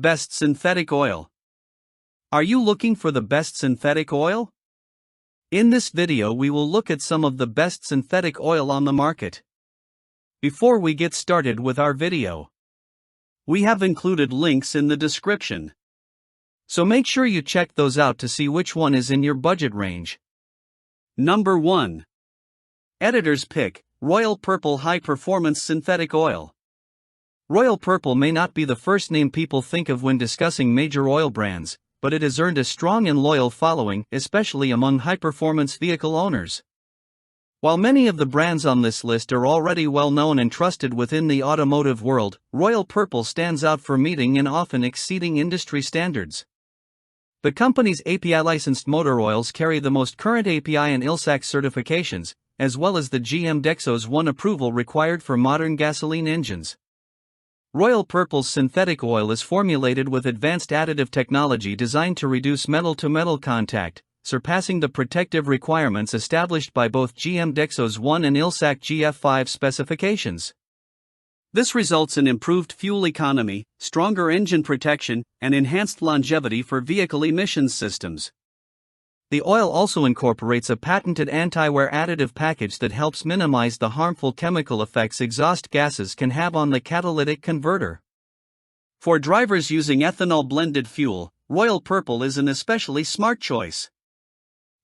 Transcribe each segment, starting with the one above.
Best synthetic oil. Are you looking for the best synthetic oil? In this video we will look at some of the best synthetic oil on the market. Before we get started with our video, we have included links in the description. So make sure you check those out to see which one is in your budget range. Number 1. Editor's Pick, Royal Purple High Performance Synthetic Oil. Royal Purple may not be the first name people think of when discussing major oil brands, but it has earned a strong and loyal following, especially among high-performance vehicle owners. While many of the brands on this list are already well known and trusted within the automotive world, Royal Purple stands out for meeting and often exceeding industry standards. The company's API-licensed motor oils carry the most current API and ILSAC certifications, as well as the GM Dexos 1 approval required for modern gasoline engines. Royal Purple's synthetic oil is formulated with advanced additive technology designed to reduce metal-to-metal contact, surpassing the protective requirements established by both GM Dexos 1 and ILSAC GF5 specifications. This results in improved fuel economy, stronger engine protection, and enhanced longevity for vehicle emissions systems. The oil also incorporates a patented anti-wear additive package that helps minimize the harmful chemical effects exhaust gases can have on the catalytic converter. For drivers using ethanol-blended fuel, Royal Purple is an especially smart choice.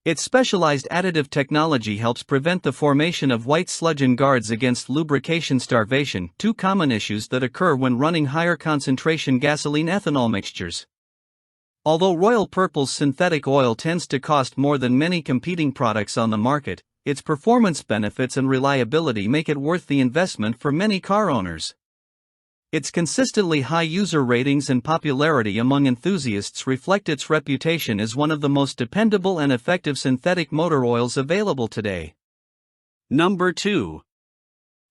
Its specialized additive technology helps prevent the formation of white sludge and guards against lubrication starvation, two common issues that occur when running higher concentration gasoline-ethanol mixtures. Although Royal Purple's synthetic oil tends to cost more than many competing products on the market, its performance benefits and reliability make it worth the investment for many car owners. Its consistently high user ratings and popularity among enthusiasts reflect its reputation as one of the most dependable and effective synthetic motor oils available today. Number 2.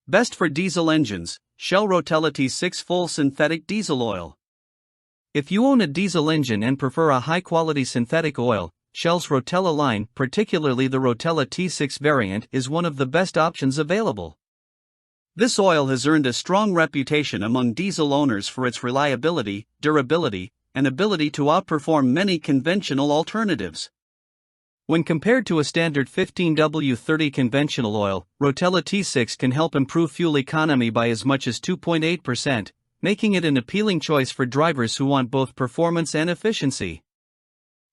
Best for diesel engines, Shell Rotella T6 Full Synthetic Diesel Oil. If you own a diesel engine and prefer a high-quality synthetic oil, Shell's Rotella line, particularly the Rotella T6 variant, is one of the best options available. This oil has earned a strong reputation among diesel owners for its reliability, durability, and ability to outperform many conventional alternatives. When compared to a standard 15W30 conventional oil, Rotella T6 can help improve fuel economy by as much as 2.8%, making it an appealing choice for drivers who want both performance and efficiency.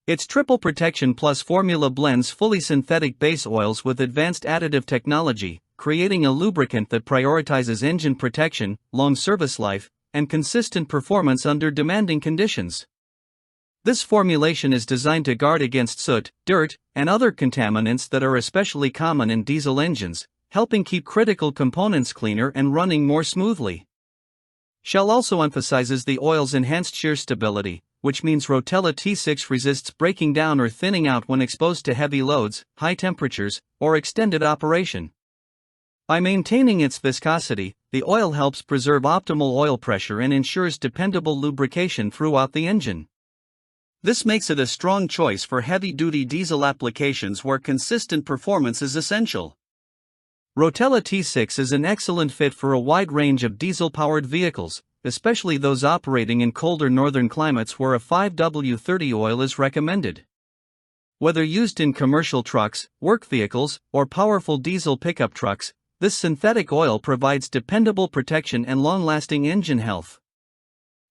Its triple protection plus formula blends fully synthetic base oils with advanced additive technology, creating a lubricant that prioritizes engine protection, long service life, and consistent performance under demanding conditions. This formulation is designed to guard against soot, dirt, and other contaminants that are especially common in diesel engines, helping keep critical components cleaner and running more smoothly. Shell also emphasizes the oil's enhanced shear stability, which means Rotella T6 resists breaking down or thinning out when exposed to heavy loads, high temperatures, or extended operation. By maintaining its viscosity, the oil helps preserve optimal oil pressure and ensures dependable lubrication throughout the engine. This makes it a strong choice for heavy-duty diesel applications where consistent performance is essential. Rotella T6 is an excellent fit for a wide range of diesel-powered vehicles, especially those operating in colder northern climates where a 5W30 oil is recommended. Whether used in commercial trucks, work vehicles, or powerful diesel pickup trucks, this synthetic oil provides dependable protection and long-lasting engine health.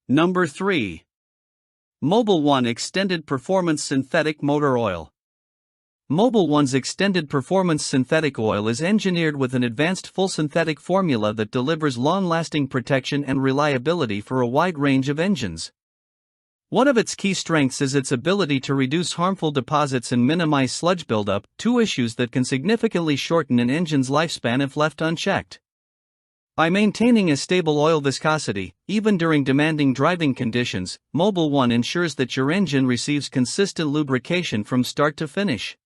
Number 3. Mobil 1 Extended Performance Synthetic Motor Oil. Mobil 1's Extended Performance Synthetic Oil is engineered with an advanced full synthetic formula that delivers long-lasting protection and reliability for a wide range of engines. One of its key strengths is its ability to reduce harmful deposits and minimize sludge buildup, two issues that can significantly shorten an engine's lifespan if left unchecked. By maintaining a stable oil viscosity, even during demanding driving conditions, Mobil 1 ensures that your engine receives consistent lubrication from start to finish.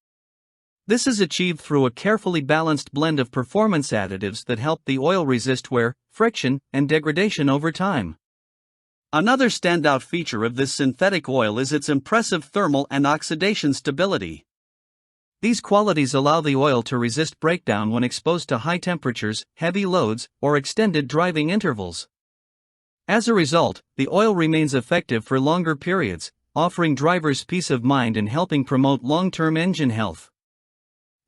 This is achieved through a carefully balanced blend of performance additives that help the oil resist wear, friction, and degradation over time. Another standout feature of this synthetic oil is its impressive thermal and oxidation stability. These qualities allow the oil to resist breakdown when exposed to high temperatures, heavy loads, or extended driving intervals. As a result, the oil remains effective for longer periods, offering drivers peace of mind and helping promote long-term engine health.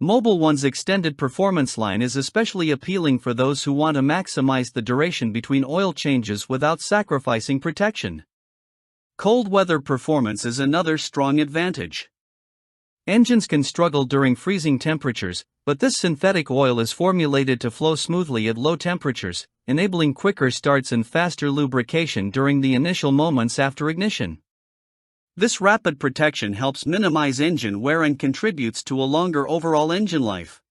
Mobil 1's extended performance line is especially appealing for those who want to maximize the duration between oil changes without sacrificing protection. Cold weather performance is another strong advantage. Engines can struggle during freezing temperatures, but this synthetic oil is formulated to flow smoothly at low temperatures, enabling quicker starts and faster lubrication during the initial moments after ignition. This rapid protection helps minimize engine wear and contributes to a longer overall engine life.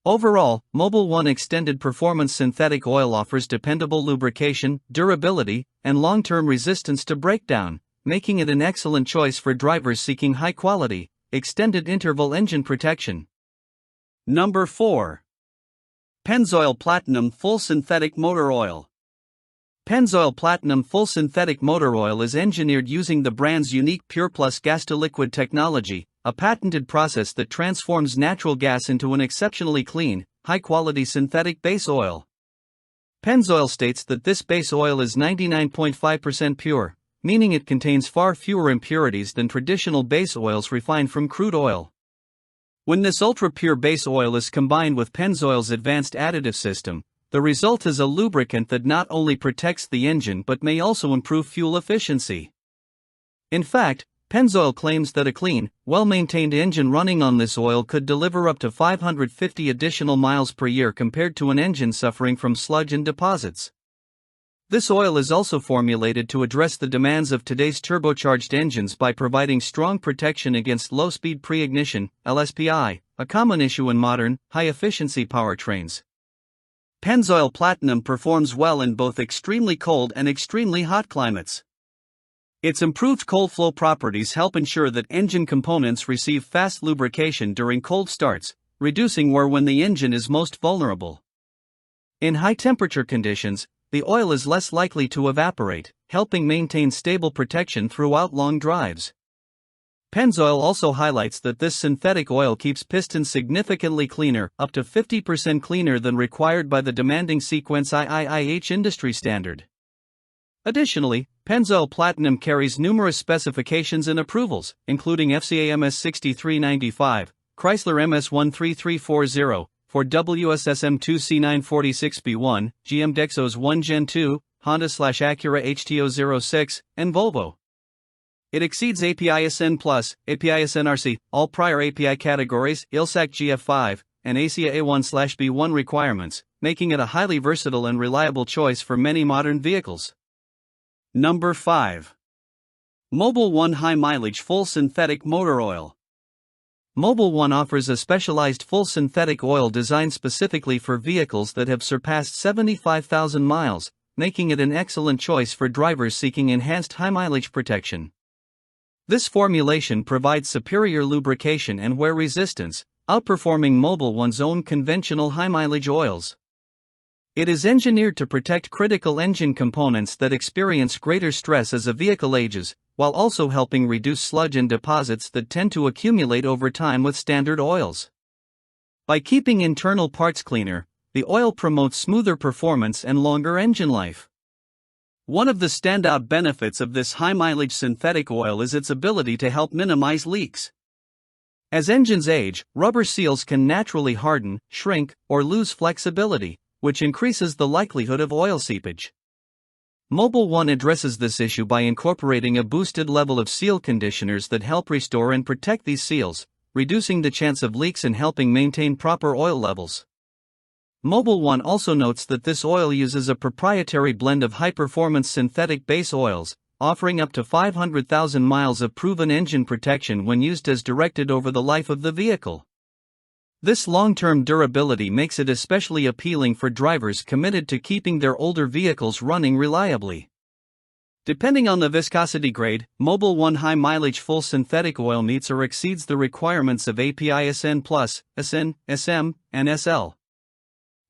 Overall, Mobil 1 Extended Performance Synthetic Oil offers dependable lubrication, durability, and long-term resistance to breakdown, making it an excellent choice for drivers seeking high-quality, extended interval engine protection. Number 4. Pennzoil Platinum Full Synthetic Motor Oil. Pennzoil Platinum Full Synthetic Motor Oil is engineered using the brand's unique Pure Plus gas-to-liquid technology, a patented process that transforms natural gas into an exceptionally clean, high-quality synthetic base oil. Pennzoil states that this base oil is 99.5% pure, meaning it contains far fewer impurities than traditional base oils refined from crude oil. When this ultra-pure base oil is combined with Pennzoil's advanced additive system, the result is a lubricant that not only protects the engine but may also improve fuel efficiency. In fact, Pennzoil claims that a clean, well-maintained engine running on this oil could deliver up to 550 additional miles per year compared to an engine suffering from sludge and deposits. This oil is also formulated to address the demands of today's turbocharged engines by providing strong protection against low-speed pre-ignition, LSPI, a common issue in modern, high-efficiency powertrains. Pennzoil Platinum performs well in both extremely cold and extremely hot climates. Its improved cold flow properties help ensure that engine components receive fast lubrication during cold starts, reducing wear when the engine is most vulnerable. In high-temperature conditions, the oil is less likely to evaporate, helping maintain stable protection throughout long drives. Pennzoil also highlights that this synthetic oil keeps pistons significantly cleaner, up to 50% cleaner than required by the demanding Sequence IIIH industry standard. Additionally, Pennzoil Platinum carries numerous specifications and approvals, including FCA MS 6395, Chrysler MS 13340, Ford WSSM 2C946B1, GM Dexos 1 Gen 2, Honda/Acura HTO06, and Volvo. It exceeds API-SN+, API-SN-RC, all prior API categories, ILSAC GF5, and ASIA A1/B1 requirements, making it a highly versatile and reliable choice for many modern vehicles. Number 5. Mobil 1 High Mileage Full Synthetic Motor Oil. Mobil 1 offers a specialized full synthetic oil designed specifically for vehicles that have surpassed 75,000 miles, making it an excellent choice for drivers seeking enhanced high-mileage protection. This formulation provides superior lubrication and wear resistance, outperforming Mobil 1's own conventional high-mileage oils. It is engineered to protect critical engine components that experience greater stress as a vehicle ages, while also helping reduce sludge and deposits that tend to accumulate over time with standard oils. By keeping internal parts cleaner, the oil promotes smoother performance and longer engine life. One of the standout benefits of this high-mileage synthetic oil is its ability to help minimize leaks. As engines age, rubber seals can naturally harden, shrink, or lose flexibility, which increases the likelihood of oil seepage. Mobil 1 addresses this issue by incorporating a boosted level of seal conditioners that help restore and protect these seals, reducing the chance of leaks and helping maintain proper oil levels. Mobil 1 also notes that this oil uses a proprietary blend of high-performance synthetic base oils, offering up to 500,000 miles of proven engine protection when used as directed over the life of the vehicle. This long-term durability makes it especially appealing for drivers committed to keeping their older vehicles running reliably. Depending on the viscosity grade, Mobil 1 High Mileage Full Synthetic Oil meets or exceeds the requirements of API-SN+, SN, SM, and SL.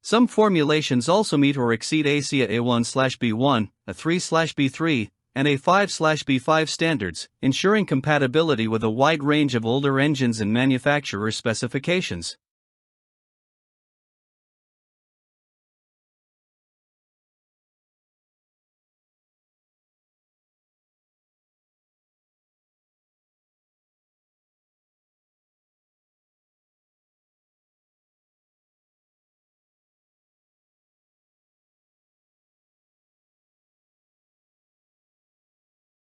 Some formulations also meet or exceed ASIA A1/B1, A3/B3, and A5/B5 standards, ensuring compatibility with a wide range of older engines and manufacturer specifications.